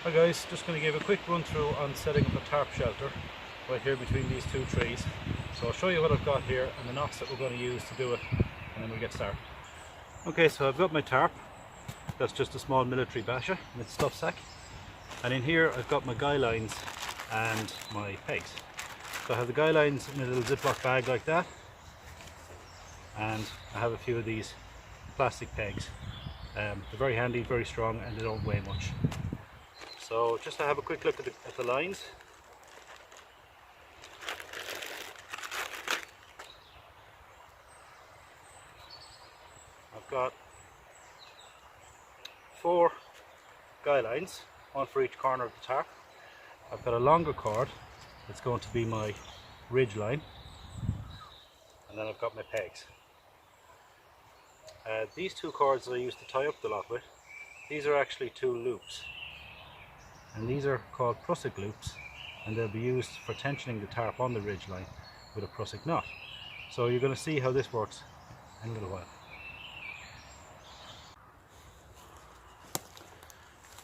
Hi guys, just going to give a quick run through on setting up a tarp shelter right here between these two trees. So I'll show you what I've got here and the knots that we're going to use to do it, and then we'll get started. Okay, so I've got my tarp. That's just a small military basher in its stuff sack, and in here I've got my guy lines and my pegs. So I have the guy lines in a little Ziploc bag like that, and I have a few of these plastic pegs. They're very handy, very strong, and they don't weigh much. So just to have a quick look at the lines. I've got 4 guy lines, one for each corner of the tarp. I've got a longer cord that's going to be my ridge line, and then I've got my pegs. These 2 cords that I use to tie up the lot with, these are actually 2 loops. And these are called Prusik loops, and they'll be used for tensioning the tarp on the ridge line with a Prusik knot. So you're going to see how this works in a little while.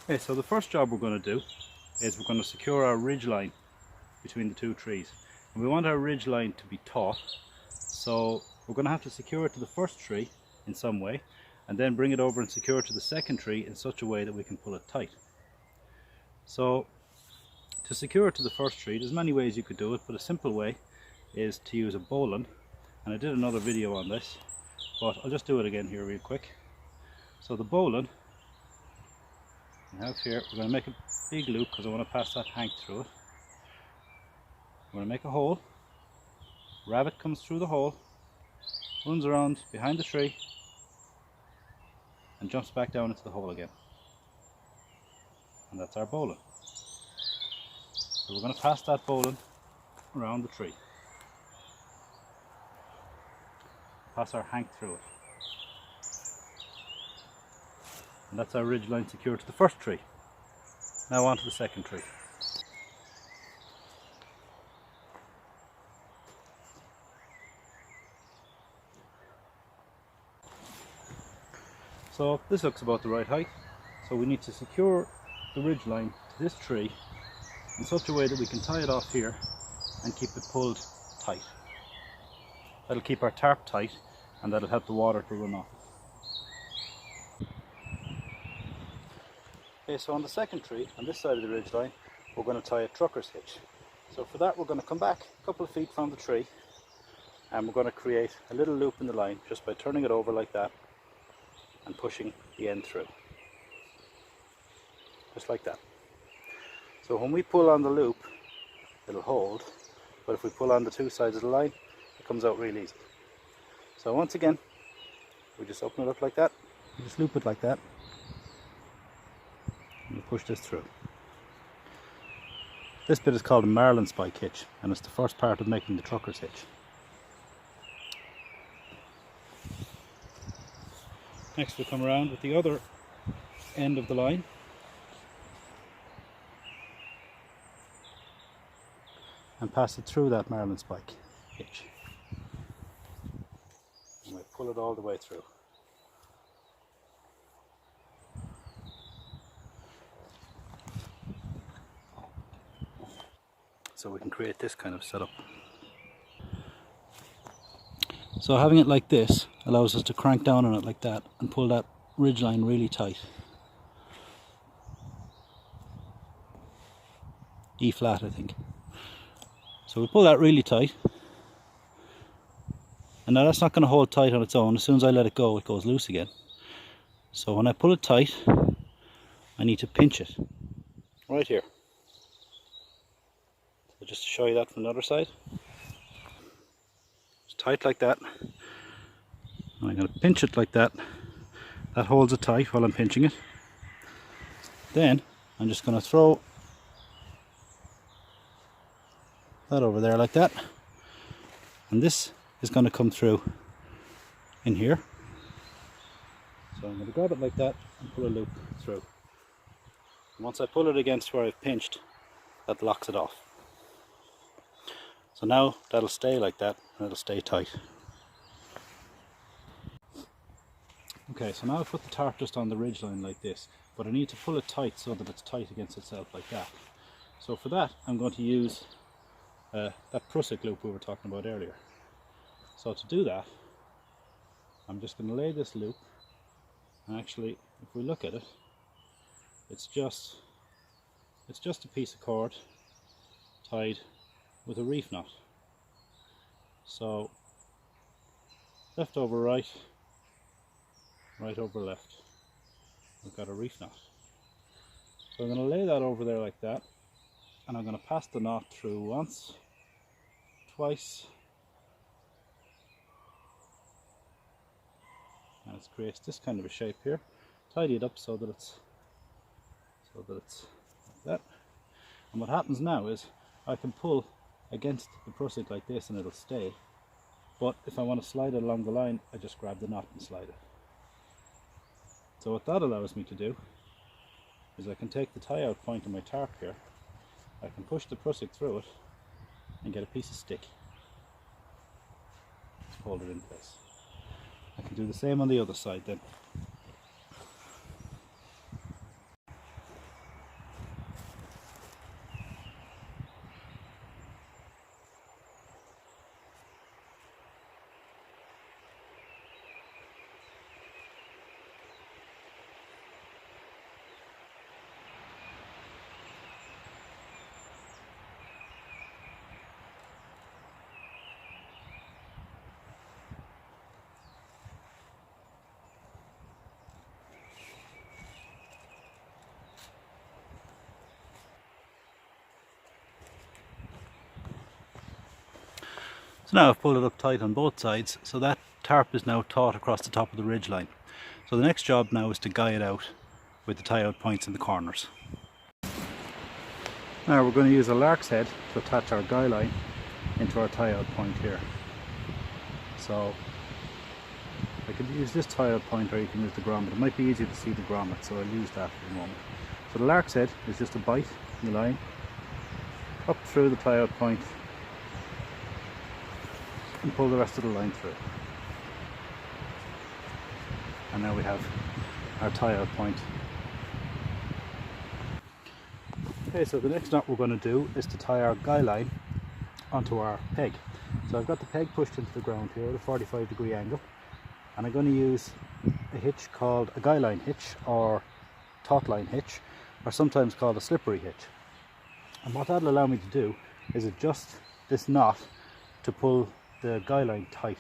Okay, so the first job we're going to do is we're going to secure our ridge line between the 2 trees. And we want our ridge line to be taut, so we're going to have to secure it to the first tree in some way, and then bring it over and secure it to the second tree in such a way that we can pull it tight. So to secure it to the first tree, there's many ways you could do it, but a simple way is to use a bowline, and I did another video on this, but I'll just do it again here real quick. So the bowline we have here, we're going to make a big loop because I want to pass that hank through it. We're going to make a hole, rabbit comes through the hole, runs around behind the tree and jumps back down into the hole again. And that's our bowline. So we're going to pass that bowline around the tree. Pass our hank through it. And that's our ridge line secured to the first tree. Now on to the second tree. So this looks about the right height. So we need to secure the ridge line to this tree in such a way that we can tie it off here and keep it pulled tight. That'll keep our tarp tight, and that'll help the water to run off. Okay, so on the second tree, on this side of the ridge line, we're going to tie a trucker's hitch. So for that we're going to come back a couple of feet from the tree, and we're going to create a little loop in the line just by turning it over like that and pushing the end through. Just like that. So when we pull on the loop, it'll hold, but if we pull on the 2 sides of the line, it comes out real easy. So once again, we just open it up like that, we just loop it like that, and we push this through. This bit is called a Marlinspike hitch, and it's the first part of making the trucker's hitch. Next we come around with the other end of the line, and pass it through that Marlinspike hitch, and we pull it all the way through. So we can create this kind of setup. So having it like this allows us to crank down on it like that and pull that ridge line really tight. E flat, I think. So we pull that really tight, and now that's not going to hold tight on its own. As soon as I let it goes loose again. So when I pull it tight, I need to pinch it right here. So just to show you that from the other side, it's tight like that, and I'm going to pinch it like that. That holds it tight while I'm pinching it. Then I'm just going to throw that over there like that, and this is going to come through in here. So I'm going to grab it like that and pull a loop through. And once I pull it against where I've pinched, that locks it off. So now that'll stay like that, and it'll stay tight. Okay. Okay, so now I put the tarp just on the ridgeline like this, but I need to pull it tight so that it's tight against itself like that. So for that I'm going to use that Prusik loop we were talking about earlier. So to do that, I'm just going to lay this loop, and actually if we look at it, it's just a piece of cord tied with a reef knot. So left over right, right over left, we've got a reef knot. So I'm going to lay that over there like that, and I'm going to pass the knot through once, twice, and it creates this kind of a shape here. Tidy it up so that it's like that. And what happens now is I can pull against the Prusik like this and it'll stay, but if I want to slide it along the line, I just grab the knot and slide it. So what that allows me to do is I can take the tie out point of my tarp here, I can push the Prusik through it and get a piece of stick. Just hold it in place. I can do the same on the other side then. So now I've pulled it up tight on both sides, so that tarp is now taut across the top of the ridge line. So the next job now is to guy it out with the tie out points in the corners. Now we're going to use a lark's head to attach our guy line into our tie out point here. So I can use this tie out point, or you can use the grommet. It might be easier to see the grommet, so I'll use that for the moment. So the lark's head is just a bite in the line up through the tie out point and pull the rest of the line through. And now we have our tie out point. Okay, so the next knot we're going to do is to tie our guy line onto our peg. So I've got the peg pushed into the ground here at a 45-degree angle, and I'm going to use a hitch called a guyline hitch or tautline hitch, or sometimes called a slippery hitch. And what that'll allow me to do is adjust this knot to pull the guy line tight,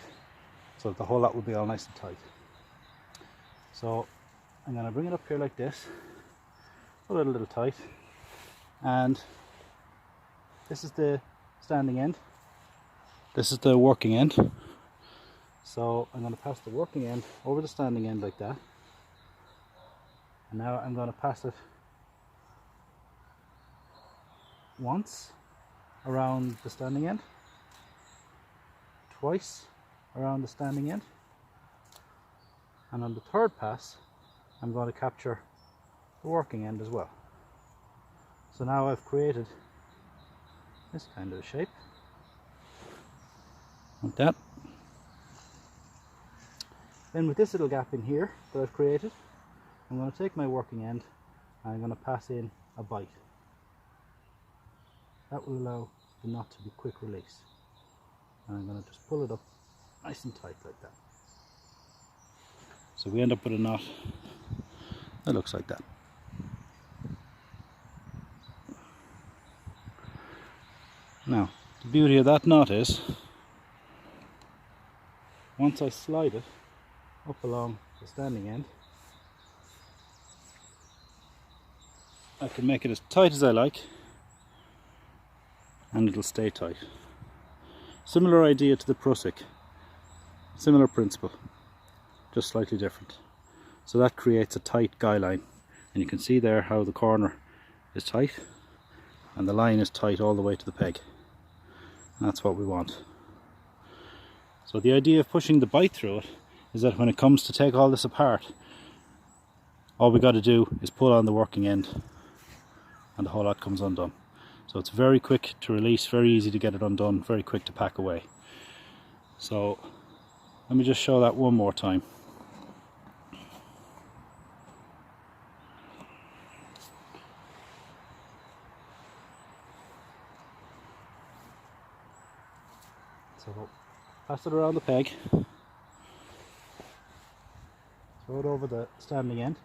so that the whole lot will be all nice and tight. So I'm going to bring it up here like this, pull it a little tight, and this is the standing end, this is the working end. So I'm going to pass the working end over the standing end like that, and now I'm going to pass it once around the standing end, twice around the standing end, and on the third pass I'm going to capture the working end as well. So now I've created this kind of a shape like that. Then with this little gap in here that I've created, I'm going to take my working end and I'm going to pass in a bite. That will allow the knot to be quick release. And I'm going to just pull it up nice and tight like that. So we end up with a knot that looks like that. Now, the beauty of that knot is, once I slide it up along the standing end, I can make it as tight as I like, and it'll stay tight. Similar idea to the Prusik, similar principle, just slightly different. So that creates a tight guy line, and you can see there how the corner is tight and the line is tight all the way to the peg, and that's what we want. So the idea of pushing the bite through it is that when it comes to take all this apart, all we got to do is pull on the working end and the whole lot comes undone. So it's very quick to release, very easy to get it undone, very quick to pack away. So let me just show that one more time. So pass it around the peg, throw it over the standing end,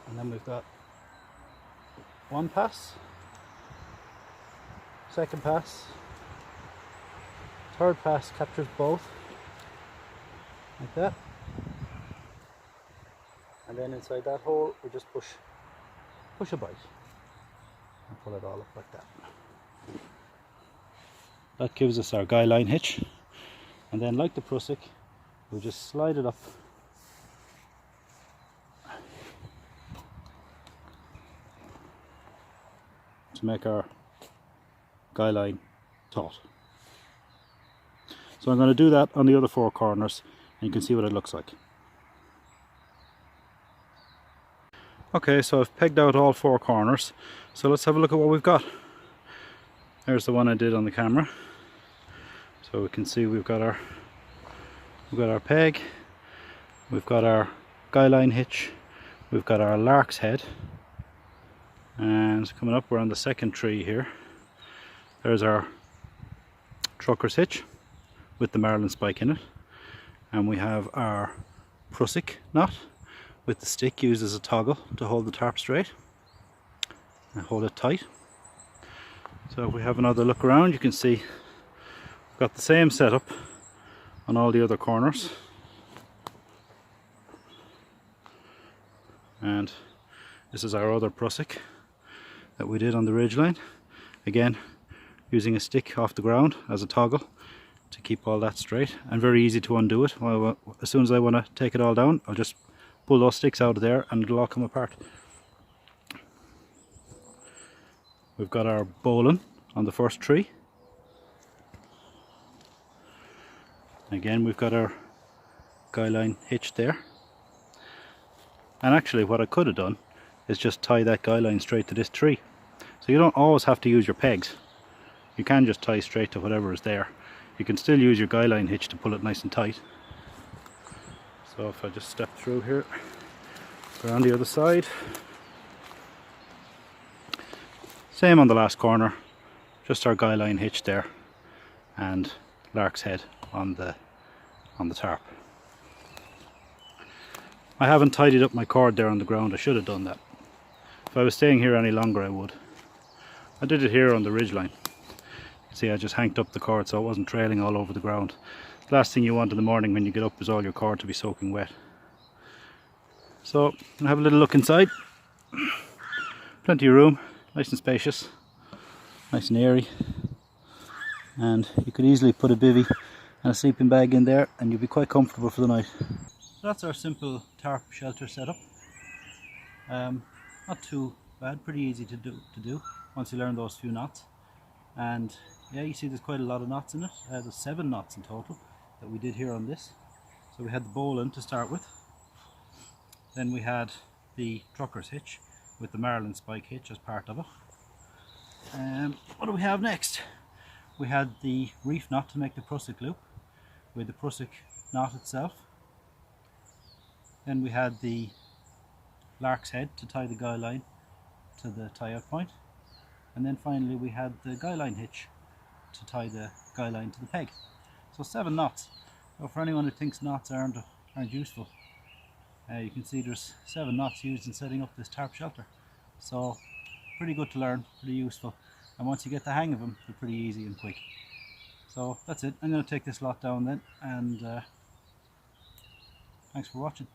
and then we've got one pass, second pass, third pass captures both, like that, and then inside that hole we just push a bite and pull it all up like that. That gives us our guyline hitch, and then like the Prusik, we'll just slide it up to make our guyline taut. So I'm going to do that on the other four corners, and you can see what it looks like. Okay, so I've pegged out all four corners, so let's have a look at what we've got. There's the one I did on the camera. So we can see we've got our peg, we've got our guyline hitch, we've got our Lark's head, and coming up we're on the second tree here. There's our trucker's hitch with the Marlinspike in it, and we have our Prusik knot with the stick used as a toggle to hold the tarp straight and hold it tight. So if we have another look around, you can see we've got the same setup on all the other corners, and this is our other Prusik that we did on the ridgeline, again using a stick off the ground as a toggle to keep all that straight, and very easy to undo it. Well, as soon as I want to take it all down, I'll just pull those sticks out of there and it'll all come apart. We've got our Bowline on the first tree. Again, we've got our guyline hitch there. And actually what I could have done is just tie that guyline straight to this tree. So you don't always have to use your pegs. You can just tie straight to whatever is there. You can still use your guyline hitch to pull it nice and tight. So if I just step through here, go around the other side. Same on the last corner, just our guyline hitch there and Lark's head on the tarp. I haven't tidied up my cord there on the ground. I should have done that. If I was staying here any longer I would. I did it here on the ridgeline. You can see I just hanked up the cord so it wasn't trailing all over the ground. The last thing you want in the morning when you get up is all your cord to be soaking wet. So I'll have a little look inside. Plenty of room, nice and spacious, nice and airy, and you could easily put a bivvy and a sleeping bag in there and you'll be quite comfortable for the night. So that's our simple tarp shelter setup. Not too bad, pretty easy to do once you learn those few knots. And yeah, you see there's quite a lot of knots in it. There's 7 knots in total that we did here on this. So we had the Bowline to start with, then we had the trucker's hitch with the Marlinspike hitch as part of it. What do we have next? We had the Reef knot to make the Prusik loop with the Prusik knot itself. Then we had the Lark's head to tie the guyline to the tie-out point. And then finally we had the guyline hitch to tie the guyline to the peg. So 7 knots. So for anyone who thinks knots aren't useful, you can see there's 7 knots used in setting up this tarp shelter. So pretty good to learn, pretty useful. And once you get the hang of them, they're pretty easy and quick. So that's it. I'm going to take this lot down then, and thanks for watching.